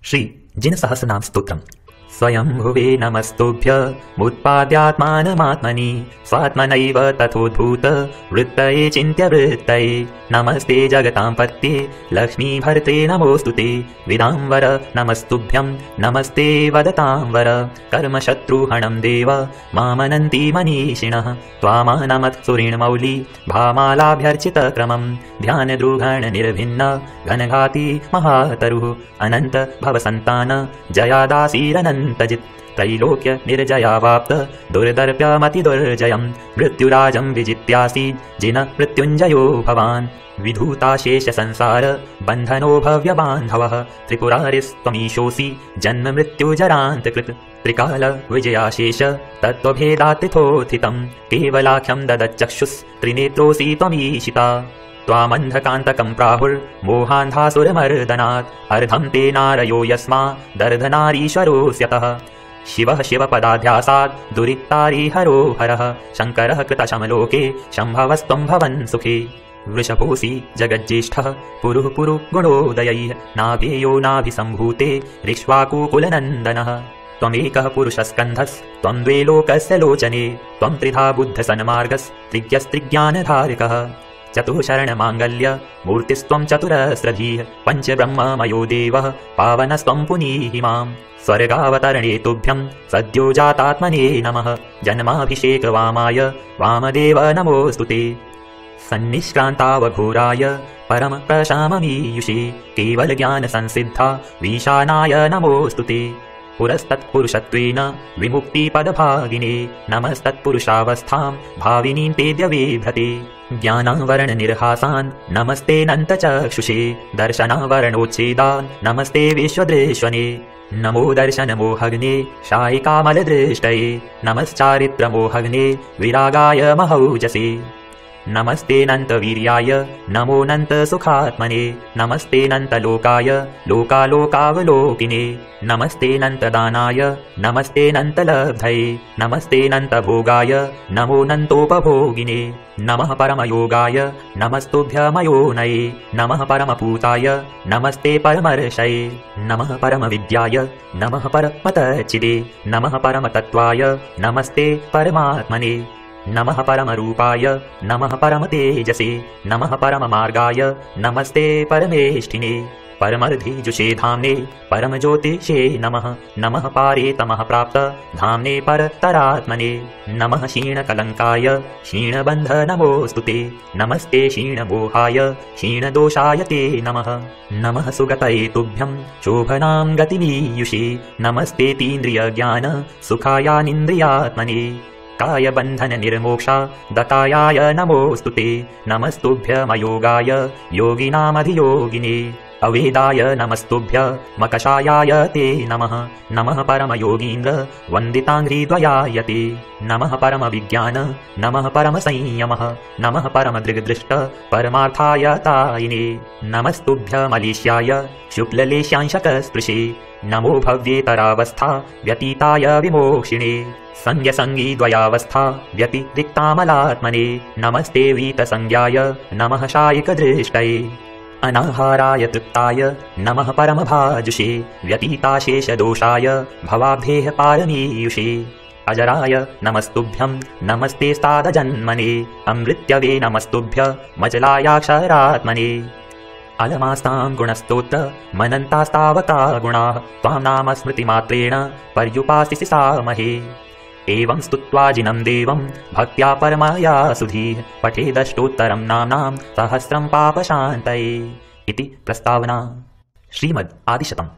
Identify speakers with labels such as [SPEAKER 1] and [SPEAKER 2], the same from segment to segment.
[SPEAKER 1] श्री जिनसहस्रनाम स्तोत्रम्। स्वयंभुवे नमस्तुभ्यमुत्पाद्यात्मानमात्मनि स्वात्मनैव तथोद्भूत वृत्तये चिन्त्यवृत्तये नमस्ते जगतां पत्ये लक्ष्मीभर्त्रे नमोऽस्तुते विदाम्बर नमस्तुभ्यं नमस्ते वदतां वर कर्मशत्रुहणं देव मामनन्ति मनीषिणः त्वामानमत्सुरीणमौली भामालाभ्यर्चितक्रमं ध्यानद्रुघणनिर्भिन्न घनघाती महातरुः अनन्त भवसन्तान जयादासीरनन्तजित् त्रैलोक्य निर्जयावाप्त दुर्दर्प्यमतिदुर्जयं मृत्युराजं विजित्यासीत् जिन मृत्युञ्जयो भवान् विधूताशेष संसार बन्धनो भव्यबान्धवः त्रिपुरारिस्त्वमीशोऽसि जन्म मृत्युजरान्तकृत् त्रिकाल विजयाशेष तत्त्वभेदातिथोत्थितं केवलाख्यं ददच्चक्षुस्त्रिनेत्रोऽसि त्वमीशिता त्वामन्धकान्तकं प्राहुर्मोहान्धासुरमर्दनात् अर्धं ते नारयो यस्मा दर्धनारीश्वरोऽस्यतः शिवः शिवपदाध्यासात् दुरिक्तारिहरो हरः शङ्करः कृतशमलोके शम्भवस्त्वं भवन् सुखे वृषभोऽसि जगज्येष्ठः पुरुः पुरु गुणोदयैः नाभेयो नाभिसम्भूते ऋक्ष्वाकुकुलनन्दनः त्वमेकः पुरुषस्कन्धस्त्वं द्वे लोकस्य लोचने त्वं त्रिधा बुद्धसन्मार्गस्त्रिज्ञस्त्रिज्ञानधारकः चतुःशरणमाङ्गल्य मूर्तिस्त्वं चतुरस्रधीः पञ्चब्रह्ममयो देवः पावनस्त्वं पुनीहि मां स्वर्गावतरणे तुभ्यं सद्यो जातात्मने नमः जन्माभिषेकवामाय वामदेव नमोऽस्तु ते सन्निष्क्रान्तावघोराय परमप्रशाममीयुषे केवलज्ञानसंसिद्धा वीशानाय नमोऽस्तु ते पुरस्तत्पुरुषत्वेन विमुक्तिपदभागिने नमस्तत्पुरुषावस्थां भाविनीं ते द्यवेभ्रते ज्ञानावरणनिर्हासान् नमस्तेऽनन्तचक्षुषे दर्शनावरणोच्छेदान् नमस्ते विश्वदृश्वने नमो दर्शनमोहग्ने शायिकामलदृष्टये नमश्चारित्रमोहग्ने विरागाय महौजसे नमस्तेऽनन्तवीर्याय नमोऽनन्तसुखात्मने नमस्तेऽनन्तलोकाय लोकालोकावलोकिने नमस्तेऽनन्तदानाय नमस्तेऽनन्तलब्धये नमस्तेऽनन्तभोगाय नमोऽनन्तोपभोगिने नमः परमयोगाय नमस्तुभ्यमयोनये नमः परमपूताय नमस्ते परमर्षये नमः परमविद्याय नमः परमतच्चिदे नमः परमतत्त्वाय नमस्ते परमात्मने नमः परमरूपाय नमः परमतेजसे नमः परममार्गाय नमस्ते परमेष्ठिने परमर्धिजुषे धाम्ने परमज्योतिषे नमः नमः पारे तमः प्राप्त धाम्ने परतरात्मने नमः क्षीणकलङ्काय क्षीणबन्ध नमोऽस्तु ते नमस्ते क्षीणमोहाय क्षीणदोषाय ते नमः नमः सुगतये तुभ्यं शोभनां गतिमीयुषे नमस्ते तीन्द्रियज्ञान सुखायानिन्द्रियात्मने कायबन्धन निर्मोक्षा दतायाय नमोऽस्तु ते नमस्तुभ्यमयोगाय योगिनामधियोगिने अवेदाय नमस्तुभ्य मकषायाय ते नमः नमः परमयोगीन्द्र वन्दिताङ्घ्रिद्वयाय ते नमः परमविज्ञान नमः परमसंयमः नमः परमदृग्दृष्ट परमार्थाय तायिने नमस्तुभ्यमलेश्याय शुक्ललेश्यांशकस्पृशे नमो भव्येतरावस्था व्यतीताय विमोक्षिणे संज्ञसङ्गीद्वयावस्था व्यतिरिक्तामलात्मने नमस्ते वीतसंज्ञाय नमः शायिकदृष्टये अनाहाराय तृप्ताय नमः परमभाजुषे व्यतीताशेषदोषाय भवाब्धेः पारमीयुषे अजराय नमस्तुभ्यं नमस्तेस्तादजन्मने अमृत्यवे नमस्तुभ्य मचलायाक्षरात्मने अलमास्तां गुणस्तोत्र मनन्तास्तावका गुणाः त्वां नाम स्मृतिमात्रेण पर्युपासिसि सामहे एवं स्तुत्वा जिनं देवं भक्त्या परमाया सुधीः पठेदष्टोत्तरं नाम्नां सहस्रं पापशान्तये इति प्रस्तावना। श्रीमद् आदिशतम्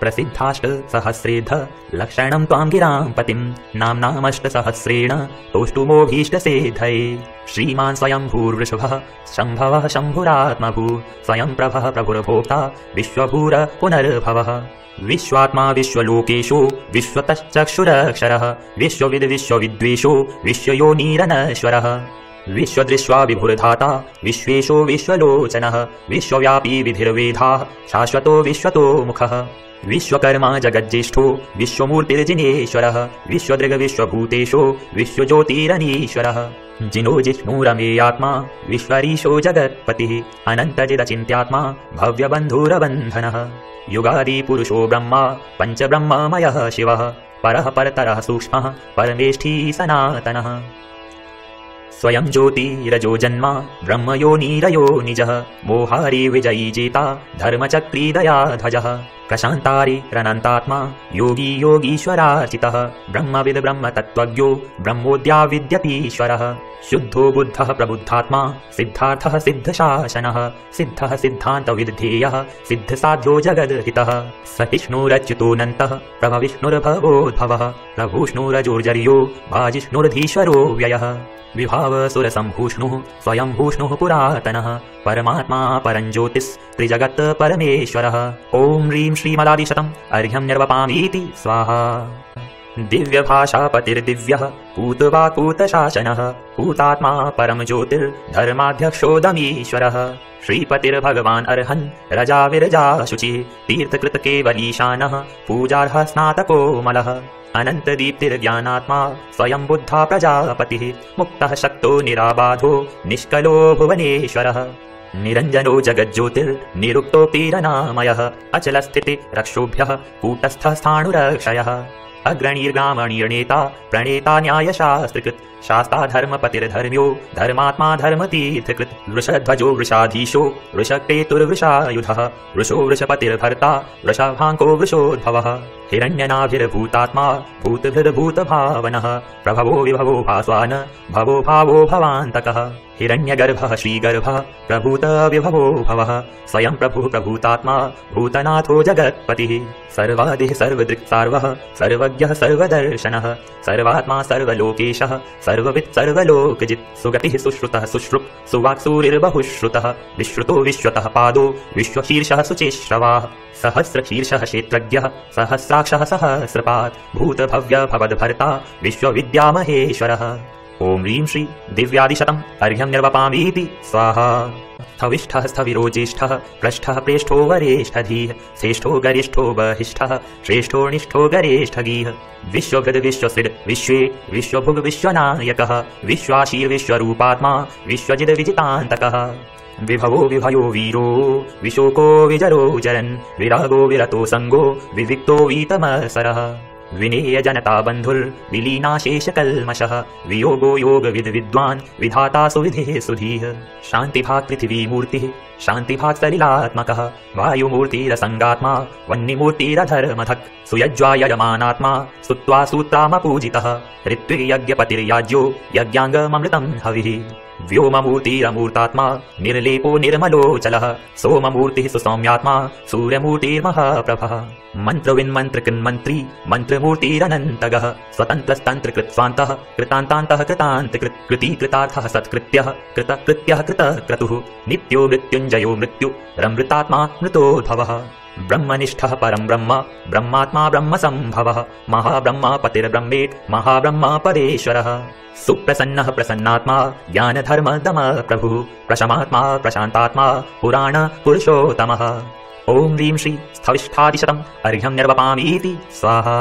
[SPEAKER 1] प्रसिद्धाष्टसहस्रेद्ध लक्षणं त्वां गिरां पतिं नाम्नामष्टसहस्रेण तोष्टुमोभीष्टसेद्धये श्रीमान् स्वयंभूर्वृषभः शम्भवः शम्भुरात्मभूः स्वयं प्रभः प्रभुर्भोक्ता विश्वभूर पुनर्भवः विश्वात्मा विश्वलोकेषु विश्वतश्चक्षुरक्षरः विश्वविद् विश्वविद्वेषो विश्वयोनिरनश्वरः विश्वदृष्ट्वा विभुर्धाता विश्वेशो विश्वलोचनः विश्वव्यापी विधिर्वेदाः शाश्वतो विश्वतो मुखः विश्वकर्मा जगज्जेष्ठो विश्वमूर्तिर्जिनेश्वरः विश्वदृग् विश्वभूतेषु विश्वज्योतिरनीश्वरः जिनो जिष्णुरमेयात्मा विश्वरीशो जगत्पतिः अनन्तजिदचिन्त्यात्मा भव्यबन्धुरबन्धनः युगादिपुरुषो ब्रह्मा पञ्चब्रह्ममयः शिवः परः परतरः सूक्ष्मः परमेष्ठी सनातनः स्वयं ज्योतिरजो जन्मा ब्रह्मयोनिरयो निजः मोहारी विजयी जेता धर्मचक्रीदया ध्वजः प्रशान्तारी रनन्तात्मा योगी योगीश्वरार्चितः ब्रह्मविद् ब्रह्मतत्त्वज्ञो ब्रह्मोद्या विद्यतीश्वरः शुद्धो बुद्धः प्रबुद्धात्मा सिद्धार्थः सिद्धशासनः सिद्धः सिद्धान्तविद्धेयः सिद्धसाध्यो जगद्हितः सहिष्णुरच्युतोऽनन्तः प्रभविष्णुर्भवोद्भवः प्रभूष्णुरजोर्जर्यो भाजिष्णुर्धीश्वरो व्ययः विभावसुरसम्भूष्णुः स्वयं भूष्णुः पुरातनः परमात्मा परञ्ज्योतिस् त्रिजगत् परमेश्वरः ॐ ह्रीं श्रीमदादिशतम् अर्घ्यं निर्वपामीति स्वाहा दिव्यभाषापतिर्दिव्यः पूतवाक्पूतशासनः पूतात्मा परम ज्योतिर्धर्माध्यक्षोदमीश्वरः श्रीपतिर्भगवान् अर्हन् रजा विरजा शुचिः तीर्थकृतकेवलीशानः पूजार्हः स्नातकोमलः अनन्तदीप्तिर्ज्ञानात्मा स्वयं बुद्धा प्रजापतिः मुक्तः शक्तो निराबाधो निष्कलो भुवनेश्वरः निरञ्जनो जगज्ज्योतिर्निरुक्तोऽपीरनामयः अचलस्थितिरक्षोभ्यः कूटस्थः स्थाणुरक्षयः अग्रणीर्ग्रामणीर्नेता प्रणेता न्यायशास्त्रकृत् शास्ता धर्मपतिर्धर्म्यो धर्मात्मा धर्मतीर्थकृत् वृषध्वजो वृषाधीशो वृषकेतुर्वृषायुधः वृषो वृषपतिर्भर्ता वृषभाङ्को वृषोद्भवः हिरण्यनाभिर्भूतात्मा भूतभृद्भूतभावनः प्रभवो विभवो भास्वान् भवो भावो भवान्तकः हिरण्यगर्भः श्रीगर्भः प्रभूत विभवो भवः स्वयं प्रभुः प्रभूतात्मा भूतनाथो जगत्पतिः सर्वादिः सर्वदृक्सार्वः सर्वज्ञः सर्वदर्शनः सर्वात्मा सर्वलोकेशः सर्ववित् सर्वलोकजित् सुगतिः सुश्रुतः सुश्रुक् सुवाक्सूरिर्बहुश्रुतः विश्रुतो विश्वतः पादो विश्वशीर्षः शुचिश्रवाः सहस्रशीर्षः क्षेत्रज्ञः सहस्राक्षः सहस्रपात् भूतभव्य भवद्भर्ता विश्वविद्यामहेश्वरः ॐ ह्रीं श्री दिव्यादिशतम् अर्घ्यं निर्वपामीति स्वाहा स्थविष्ठः स्थविरो ज्येष्ठः पृष्ठः प्रेष्ठो वरेष्ठधीः श्रेष्ठो गरिष्ठो बहिष्ठः श्रेष्ठो निष्ठो गरेष्ठगीः विश्वभृद् विश्वसिद् विश्वे विश्वभुग् विश्वनायकः विश्वाशीर्विश्वरूपात्मा विश्वजिद् विजितान्तकः विभवो विभयो वीरो विशोको विजरो जरन् विरागो विरतो संगो विविक्तो वीतमसरः विनेय जनता बन्धुर्विलीनाशेषकल्मषः वियोगो योगविद् विद्वान् विधाता सुविधिः सुधीः शान्तिभाक् पृथिवीमूर्तिः शान्तिभाक् सलिलात्मकः वायुमूर्तिरसङ्गात्मा वह्निमूर्तिरधर्मधक् सुयज्वायमानात्मा स्तुत्वा सूत्रामपूजितः ऋत्विग्यज्ञपतिर्याज्यो यज्ञाङ्गममृतं हविः व्योममूर्तिरमूर्तात्मा निर्लेपो निर्मलोचलः सोममूर्तिः सुसौम्यात्मा सूर्यमूर्तिर्महाप्रभः मन्त्रविन्मन्त्रकृन्मन्त्री मन्त्रमूर्तिरनन्तगः स्वतन्त्रस्तन्त्रकृत्स्वान्तः कृतान्तान्तः कृतान्तकृत् कृतीकृतार्थः सत्कृत्यः कृतकृत्यः कृतक्रतुः नित्यो मृत्युञ्जयो मृत्यु रमृतात्मा मृतोद्भवः ब्रह्मनिष्ठः परं ब्रह्म ब्रह्मात्मा ब्रह्मसम्भवः महाब्रह्मपतिर्ब्रह्मेत् महाब्रह्म परेश्वरः सुप्रसन्नः प्रसन्नात्मा ज्ञानधर्मदम प्रभुः प्रशमात्मा प्रशान्तात्मा पुराण पुरुषोत्तमः ॐ ह्रीं श्री स्थविष्ठादिशतम् अर्घ्यं निर्वपामीति स्वाहा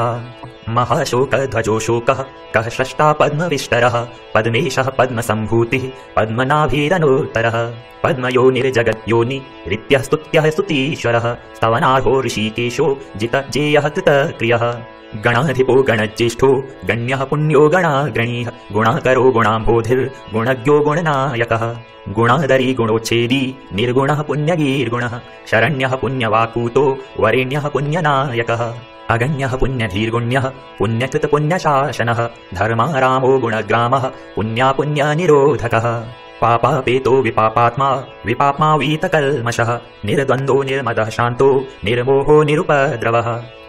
[SPEAKER 1] महाशोकध्वजो शोकः कः स्रष्टा पद्मविष्टरः पद्मेशः पद्मसम्भूतिः पद्मनाभिरनोत्तरः पद्मयोनिर्जगद्योनि रित्यः स्तुत्यः स्तुतीश्वरः स्तवनार्हो ऋषिकेशो जितजेयः कृतक्रियः गणाधिपो गणज्येष्ठो गण्यः पुण्यो गणाग्रणीः गुणाकरो गुणाम्भोधिर्गुणज्ञो गुणनायकः गुणादरी गुणोच्छेदी निर्गुणः पुण्यगीर्गुणः शरण्यः पुण्यवाक्पूतो वरेण्यः पुण्यनायकः अगण्यः पुण्यधीर्गुण्यः पुण्यकृतपुण्यशासनः धर्मारामो गुणग्रामः पुण्यापुण्यनिरोधकः पापापेतो विपापात्मा विपाप्मा वीतकल्मषः निर्द्वन्द्वो निर्मदः शान्तो निर्मोहो निरुपद्रवः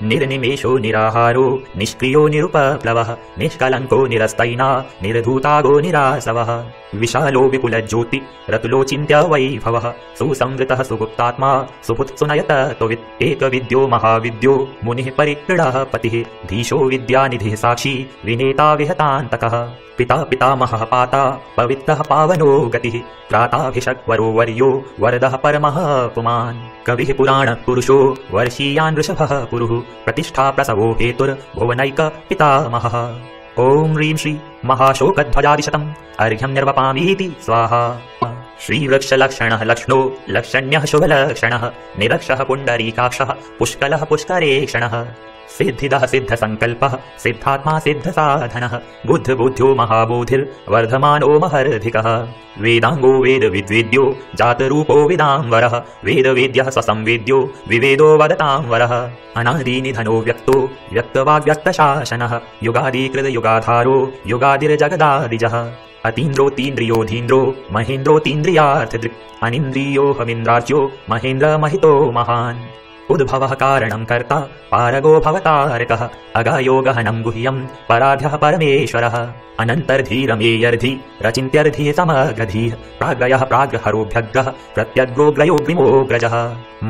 [SPEAKER 1] निर्निमेषो निराहारो निष्क्रियो निरुपप्लवः निष्कलङ्को निरस्तैना निर्धूतागो निरासवः विशालो विपुलज्योति रतुलोचिन्त्य वैभवः सुसंवृतः सुगुप्तात्मा सुपुत्सुनयत त्ववित् एकविद्यो महाविद्यो मुनिः परिक्रीडः पतिः धीशो विद्यानिधिः साक्षी विनेता विहतान्तकः पिता पितामहः पाता पवित्रः पावनो गतिः प्राताभिषक्वरो वर्यो वरदः परमः पुमान् कविः पुराणपुरुषो वर्षीयान् वृषभः पुरुः प्रतिष्ठा प्रसवो हेतुर्भुवनैक पितामहः ॐ ह्रीं श्री महाशोकध्वजादिशतम् अर्घ्यं निर्वपामीति स्वाहा श्रीवृक्षलक्षणः लक्ष्णो लक्षण्यः शुभलक्षणः निरक्षः पुण्डरीकाक्षः पुष्कलः पुष्करेक्षणः सिद्धिदः सिद्धसङ्कल्पः सिद्धात्मा सिद्धसाधनः बुद्धबुद्ध्यो महाबोधिर्वर्धमानो महर्धिकः वेदाङ्गो वेदविद्वेद्यो जातरूपो विदाम्बरः वेदवेद्यः स्वसंवेद्यो विवेदो वदतां वरः अनादिनिधनो व्यक्तो व्यक्तवाग्व्यक्तशासनः युगादिकृतयुगाधारो युगादिर्जगदादिजः अतीन्द्रोतीन्द्रियोधीन्द्रो महेन्द्रोतीन्द्रियार्थदृक् अनिन्द्रियोऽहमिन्द्रार्च्यो महेन्द्रमहितो महान् उद्भवः कारणं कर्ता पारगो भवतारकः अगायो गहनं गुह्यं पराध्यः परमेश्वरः अनन्तर्धीरमेयर्धि रचिन्त्यर्धि समग्रधीः प्राग्रयः प्राग्रहरोऽभ्यग्रः प्रत्यग्रोग्रयोग्रिमोऽग्रजः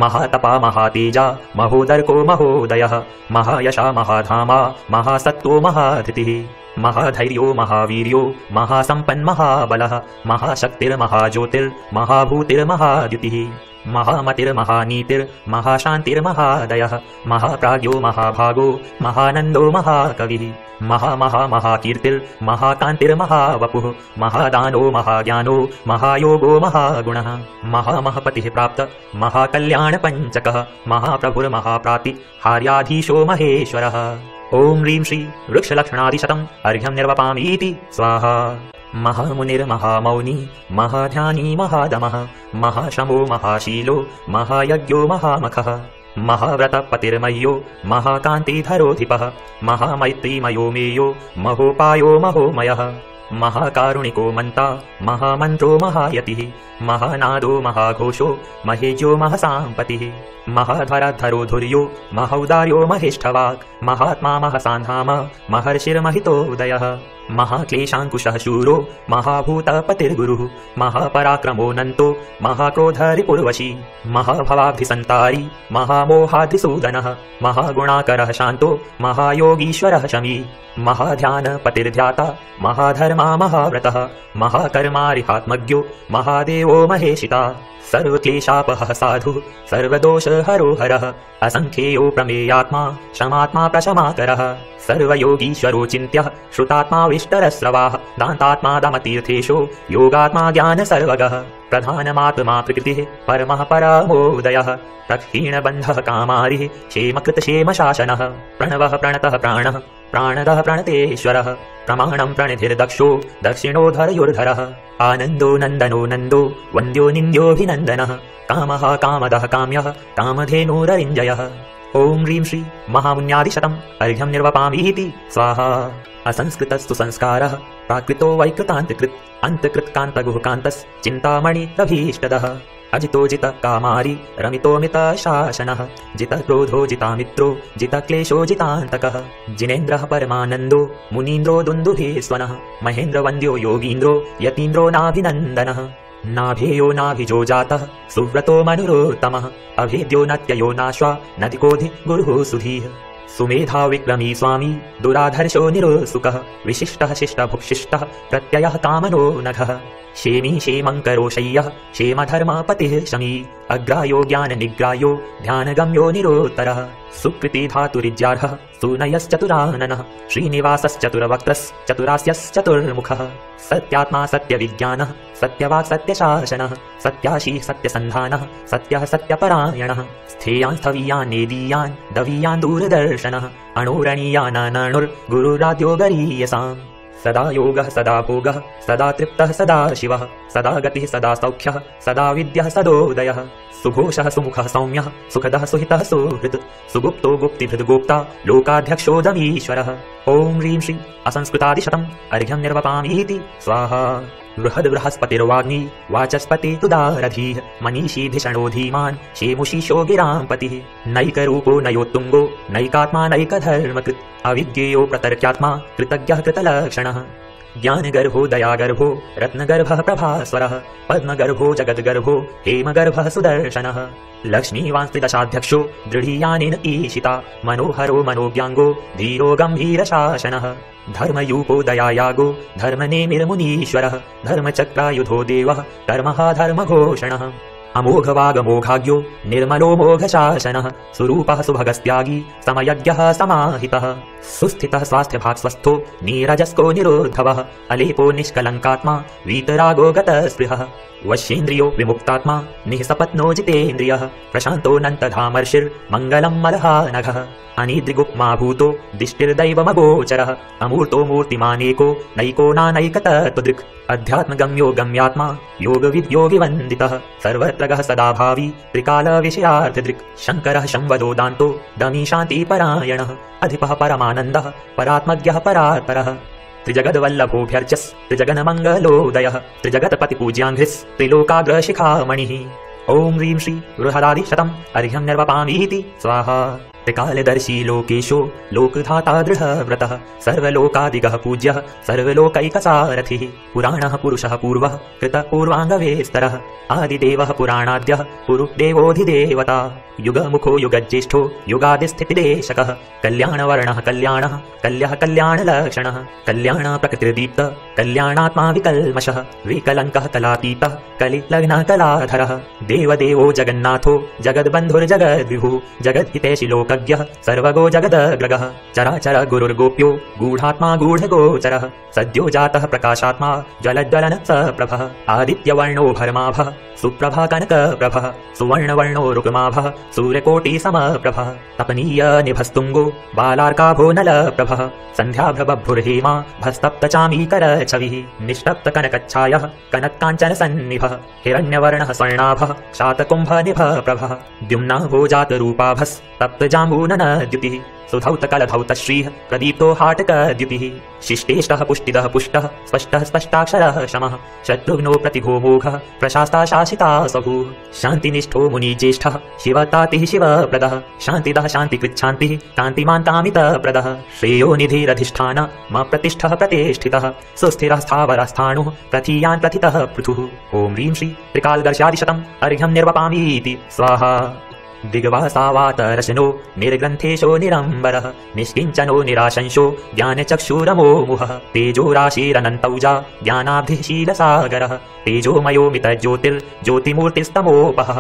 [SPEAKER 1] महातपा महातेजा महोदर्को महोदयः महायशा महाधामा महासत्त्वो महाधृतिः महाधैर्यो महावीर्यो महासम्पन्महाबलः महाशक्तिर्महाज्योतिर्महाभूतिर्महाद्युतिः महामतिर्महानीतिर्महाशान्तिर्महादयः महाप्राज्ञो महाभागो महानन्दो महाकविः महाकीर्तिर्महाकान्तिर्महावपुः महादानो महाज्ञानो महायोगो महागुणः महामहपतिः प्राप्त महाकल्याणपञ्चकः महाप्रभुर्महाप्रातिहार्याधीशो महेश्वरः ॐ ह्रीं श्री वृक्षलक्षणादिशतम् अर्घ्यं निर्वपामीति स्वाहा महामुनिर्महामौनी महाध्यानी महादमः महाशमो महाशीलो महायज्ञो महामखः महाव्रतपतिर्मह्यो महाकान्तिधरोधिपः महामैत्रीमयो मेयो महोपायो महोमयः महाकारुणिको मन्ता महामन्त्रो महायतिः महानादो महाघोषो महेज्यो महसाम्पतिः महाधरधरो धुर्यो महौदार्यो महेष्ठवाक् महात्मा महसान्धाम महर्षिर्महितोदयः महाक्लेशाङ्कुशः शूरो महाभूतपतिर्गुरुः महापराक्रमोऽनन्तो महाक्रोधरिपुर्वशी महाभवाब्धिसन्तारी महामोहाधिसूदनः महागुणाकरः शान्तो महायोगीश्वरः शमी महाध्यानपतिर्ध्याता महाधर्मा महाव्रतः महाकर्मारिहात्मज्ञो महादेवो महेशिता सर्वक्लेशापहः साधुः सर्वदोषहरो हरः असङ्ख्येयो प्रमेयात्मा शमात्मा प्रशमाकरः सर्वयोगीश्वरो चिन्त्यः श्रुतात्मा विष्टरस्रवाः दान्तात्मा दमतीर्थेशो योगात्मा ज्ञानसर्वगः प्रधानमात्मा प्रकृतिः परमः परामोदयः प्रक्षीणबन्धः कामारिः क्षेमकृतक्षेमशासनः प्रणवः प्रणतः प्राणः प्राणदः प्रणतेश्वरः प्रमाणं प्रणिधिर्दक्षो दक्षिणोधरयुर्धरः आनन्दो नन्दनो नन्दो वन्द्यो निन्द्योऽभिनन्दनः कामः कामदः काम्यः कामधेनुररिञ्जयः ॐ ह्रीं श्री महामुन्यादिशतम् अर्घ्यं निर्वपामीति स्वाहा असंस्कृतस्तु संस्कारः प्राकृतो वैकृतान्तकृत् अन्तकृत्कान्तगुहकान्तश्चिन्तामणिरभीष्टदः अजितो जित कामारी रमितो मित शासनः जित क्रोधो जितामित्रो जित क्लेशो जितान्तकः जिनेन्द्रः परमानन्दो मुनीन्द्रो दुन्दुभेस्वनः महेन्द्रवन्द्यो योगीन्द्रो यतीन्द्रो नाभिनन्दनः नाभेयो नाभिजो जातः सुव्रतो मनुरोत्तमः अभेद्यो नत्ययो नाश्वा नदिकोधि गुरुः सुधीः सुमेधा विक्रमी स्वामी दुराधर्षो निरोत्सुकः विशिष्टः शिष्टभुक्शिष्टः प्रत्ययः कामनो नघः क्षेमी क्षेमङ्करो शय्यः क्षेमधर्मपतिः शमी अग्रायो ज्ञाननिग्रायो ध्यानगम्यो निरोत्तरः सुकृतिधातुरिज्यार्हः सुनयश्चतुराननः श्रीनिवासश्चतुरवक्त्रश्चतुरास्यश्चतुर्मुखः सत्यात्मा सत्यविज्ञानः सत्यवाक् सत्यशासनः सत्याशी सत्यसन्धानः सत्यः सत्यपरायणः स्थेयान् स्थवीयान् नेदीयान् दवीयान् दूरदर्शनः अणोरणीयानानणुर्गुरुराद्यो गरीयसाम् सदा योगः सदा भोगः सदा तृप्तः सदा शिवः सदा गतिः सदा सौख्यः सदा विद्यः सदोदयः सुघोषः सुमुखः सौम्यः सुखदः सुहितः सुहृत् सुगुप्तो गुप्तिभृद्गोप्ता लोकाध्यक्षोऽदमीश्वरः ॐ ह्रीं श्री असंस्कृतादिशतम् अर्घ्यं निर्वपामीति स्वाहा। बृहद् बृहस्पतिर्वाग्नी वाचस्पतितुदारधीः मनीषी धिषणो धीमान् शेमुषीशो गिराम्पतिः। नैकरूपो नयोत्तुङ्गो नैकात्मा नैकधर्मकृत् अविद्येयो प्रतर्क्यात्मा कृतज्ञः कृतलक्षणः। ज्ञानगर्भो दयागर्भो रत्नगर्भः प्रभास्वरः पद्मगर्भो जगद्गर्भो हेमगर्भः सुदर्शनः। लक्ष्मीवांस्त्रिदशाध्यक्षो दृढीयानेन ईशिता मनोहरो मनोज्ञाङ्गो धीरो गम्भीरशासनः। धर्मयूपो दयायागो धर्मनेमिर्मुनीश्वरः धर्मचक्रायुधो देवः कर्मः धर्मघोषणः। अमोघवागमोघाज्ञो निर्मलो मोघशासनः सुरूपः सुभगस्त्यागी समयज्ञः समाहितः। सुस्थितः स्वास्थ्यभाक्स्वस्थो नीरजस्को निरोद्धवः अलेपो निष्कलङ्कात्मा वीतरागो गतस्पृहः। वश्येन्द्रियो विमुक्तात्मा निःसपत्नो जितेन्द्रियः प्रशान्तोऽनन्तधामर्षिर्मङ्गलं मलहानघः। अनिद्रिगुप्मा भूतो दिष्टिर्दैवमगोचरः अमूर्तो मूर्तिमानेको नैको नानैकतत्त्वदृक्। अध्यात्मगम्यो गम्यात्मा योगविद्योगिवन्दितः सर्वत्रगः सदा भावी त्रिकालविषयार्थदृक्। शङ्करः शंवदो दान्तो दमी शान्तिपरायणः अधिपः परमानन्दः परात्मज्ञः परात्परः। त्रिजगद्वल्लभोऽभ्यर्चस् त्रिजगन्मङ्गलोदयः त्रिजगत्पतिपूज्याङ्घ्रिस् त्रिलोकाग्रशिखामणिः। ॐ ह्रीं श्री बृहदादिशतम् अर्घ्यं निर्वपामीति स्वाहा। त्रिकालदर्शी लोकेशो लोकधाता दृढव्रतः सर्वलोकादिगः पूज्यः सर्वलोकैकसारथिः। पुराणः पुरुषः पूर्वः कृतपूर्वाङ्गवेस्तरः आदिदेवः पुराणाद्यः पुरुदेवोऽधिदेवता। युगमुखो युगज्येष्ठो युगादिस्थितिदेशकः कल्याणवर्णः कल्याणः कल्यः कल्याणलक्षणः। कल्याणप्रकृतिर्दीप्त कल्याणात्मा विकल्मषः विकलङ्कः कलातीतः कलिलग्नः कलाधरः। देवदेवो जगन्नाथो जगद्बन्धुर्जगद्विभुः जगद्हितैषि लोकज्ञः सर्वगो जगदग्रगः। चराचर गुरुर्गोप्यो गूढात्मा गूढगोचरः सद्यो जातः प्रकाशात्मा ज्वलज्वलन सप्रभः। आदित्यवर्णो भर्माभः सुप्रभा कनकप्रभः सुवर्णवर्णो रुक्माभः सूर्यकोटिसमप्रभः। तपनीय निभस्तुङ्गो बालार्काभो नलप्रभः सन्ध्याभ्रबभ्रुर्हेमा भस्तप्तचामीकरछविः। निष्टप्तकनकच्छायः कनक्काञ्चनसन्निभः हिरण्यवर्णः स्वर्णाभः शातकुम्भनिभप्रभः। द्युम्नाभो जातरूपाभस्तप्तजाम्बूननद्युतिः सुधौतकलधौतश्रीः प्रदीप्तो हाटकद्युतिः। शिष्टेष्टः पुष्टिदः पुष्टः स्पष्टः स्पष्टाक्षरः शमः शत्रुघ्नो प्रतिघो मोघः प्रशास्ता शासिता स्वभूः। शान्तिनिष्ठो मुनिज्येष्ठः शिवतातिः शिवप्रदः शान्तिदः शान्तिकृच्छान्तिः कान्तिमान्तामितप्रदः। श्रेयो निधिरधिष्ठान प्रतिष्ठः प्रतिष्ठितः सुस्थिरः स्थावरस्थाणुः प्रथीयान् प्रथितः पृथुः। ॐ ह्रीं श्री त्रिकालदर्शादिशतम् अर्घ्यं निर्वपामीति स्वाहा। दिग्वासावातरशनो निर्ग्रन्थेशो निरम्बरः निष्किञ्चनो निराशंसो ज्ञानचक्षुरमोमुहः। तेजोराशिरनन्तौजा ज्ञानाब्धिः शीलसागरः तेजोमयोमितज्योतिर्ज्योतिमूर्तिस्तमोपहः।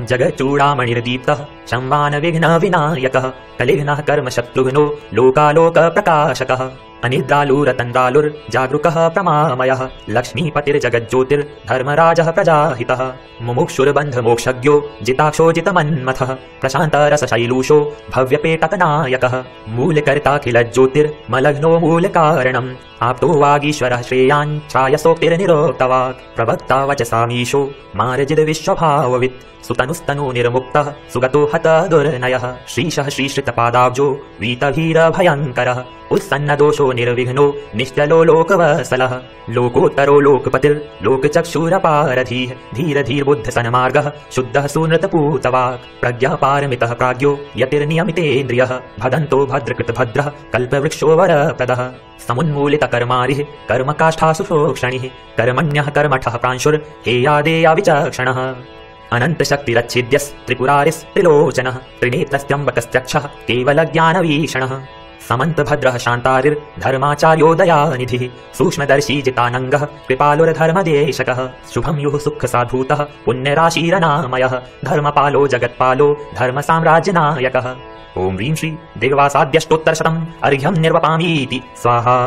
[SPEAKER 1] जगच्चूडामणिर्दीप्तः शम्बानविघ्नविनायकः कलिघ्नः कर्मशत्रुघ्नो लोकालोकप्रकाशकः। अनिद्रालुरतन्द्रालुर्जागरूकः प्रमामयः लक्ष्मीपतिर्जगज्योतिर्धर्मराजः प्रजाहितः। मुमुक्षुर्बन्धमोक्षज्ञो जिताक्षो जितमन्मथः प्रशान्तरसशैलूषो भव्यपेटकनायकः। मूलकर्ताखिलज्योतिर्मलघ्नो मूलकारणम् आप्तो वागीश्वरः श्रेयान् छायसोक्तिर्निरोक्तवाक्। प्रवक्ता वचसामीशो मार्जिद्विश्वभाववित् सुतनुस्तनु निर्मुक्तः सुगतो हत दुर्नयः। श्रीशः श्रीश्रितपादाब्जो वीतभीरभयङ्करः उत्सन्नदोषो निर्विघ्नो निश्चलो लोकवत्सलः। लोकोत्तरो लोकपतिर्लोकचक्षुरपारधीः धीरधीर्बुद्धसन्मार्गः शुद्धः सुनृतपूतवाक्। प्रज्ञापारमितः प्राज्ञो यतिर्नियमितेन्द्रियः भदन्तो भद्रकृतभद्रः कल्पवृक्षो वरप्रदः। समुन्मूलितकर्मारिः कर्मकाष्ठासु शोक्षणिः कर्मण्यः कर्मठः प्रांशुर्हेयादेया विचक्षणः। अनन्तशक्तिरच्छेद्यस्त्रिपुरारिस्त्रिलोचनः त्रिनेत्रस्त्यम्बकस्त्यक्षः केवलज्ञानवीक्षणः। समन्तभद्रः शान्तारिर्धर्माचार्यो दयानिधिः सूक्ष्मदर्शी जितानङ्गः कृपालुर्धर्मदेशकः। शुभं युः सुखसाधूतः पुण्यराशीरनामयः धर्मपालो जगत्पालो धर्मसाम्राज्यनायकः। ॐ ह्रीं श्री दिग्वासाद्यष्टोत्तरशतम् अर्घ्यं निर्वपामीति स्वाहा।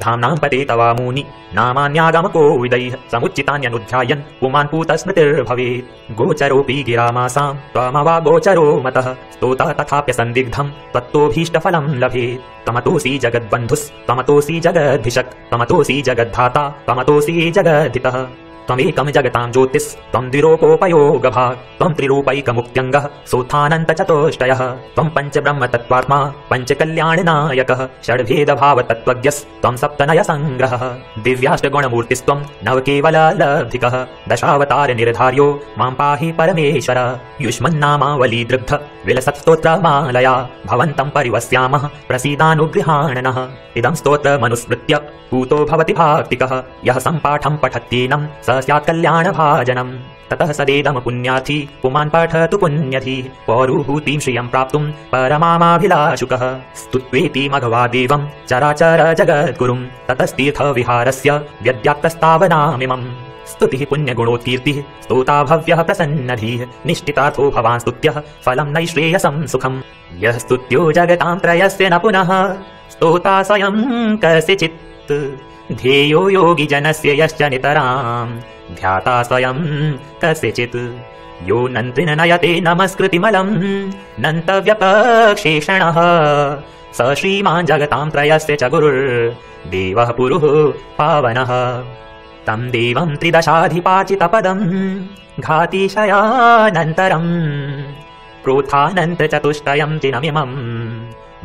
[SPEAKER 1] धाम्नां पते तवामूनि नामान्यागमको विदैः समुच्चितान्यनुध्यायन् पुमान् पूतस्मृतिर्भवेत्। गोचरोऽपि गिरामासां त्वमवागोचरो मतः स्तोता तथाप्यसन्दिग्धं त्वत्तोऽभीष्टफलं लभेत्। त्वमतोऽसि जगद्बन्धुस् त्वमतोऽसि जगद्भिषक् त्वमतोऽसि जगद्धाता त्वमतोऽसि जगद्धितः। त्वमेकं जगतां ज्योतिस् त्वं द्विरूपोपयोगभाक् त्वं त्रिरूपैकमुक्त्यङ्गः सोत्थानन्तचतुष्टयः त्वं पञ्चब्रह्मतत्त्वात्मा पञ्चकल्याणनायकः षड्भेदभावतत्त्वज्ञस्त्वं सप्तनयसङ्ग्रहः दिव्याष्टगुणमूर्तिस्त्वं नवकेवललब्धिकः दशावतारनिर्धार्यो मां पाहि परमेश्वर युष्मन्नामावलीदृग्ध विलसत्स्तोत्रमालया भवन्तं परिवस्यामः प्रसीदानुगृहाणनः इदं स्तोत्रमनुस्मृत्य पूतो भवति भाक्तिकः यः सम्पाठं पठत्येनं स स्यात् कल्याणभाजनम् ततः सदेदम पुण्यार्थी पुमान् पठतु पुण्यधी पौरुहूतिं श्रियं प्राप्तुं परमामाभिलाषुकः स्तुत्वेति मघवादेवं चराचर जगद्गुरुं ततस्तीर्थविहारस्य व्यद्यात्तस्तावनामिमम् स्तुतिः पुण्यगुणोत्कीर्तिः स्तोता भव्यः प्रसन्नधीः निष्ठितार्थो भवान् स्तुत्यः फलं नैश्रेयसं सुखम् यः स्तुत्यो जगतां त्रयस्य न पुनः स्तोता स्वयं कस्यचित् ध्येयो योगिजनस्य यश्च नितरां ध्याता स्वयं कस्यचित् यो नन्त्रिन नयते नमस्कृतिमलं नन्तव्यपक्षेषणः स श्रीमान् जगतां त्रयस्य च गुरुर्देवः पुरुः पावनः तं देवं त्रिदशाधिपाचितपदं घातिशयानन्तरं प्रोत्थानन्तचतुष्टयं चिनमिमं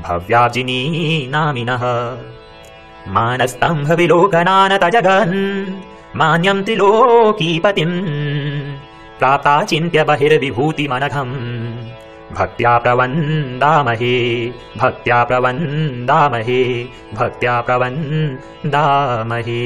[SPEAKER 1] भव्याब्जिनीनामिनः मानस्तम्भविलोकनानतजगन् मान्यं त्रिलोकीपतिं प्राप्ताचिन्त्य बहिर्विभूतिमनघम् भक्त्या प्रवन्दामहे भक्त्या प्रवन्दामहे भक्त्या प्रवन्दामहे।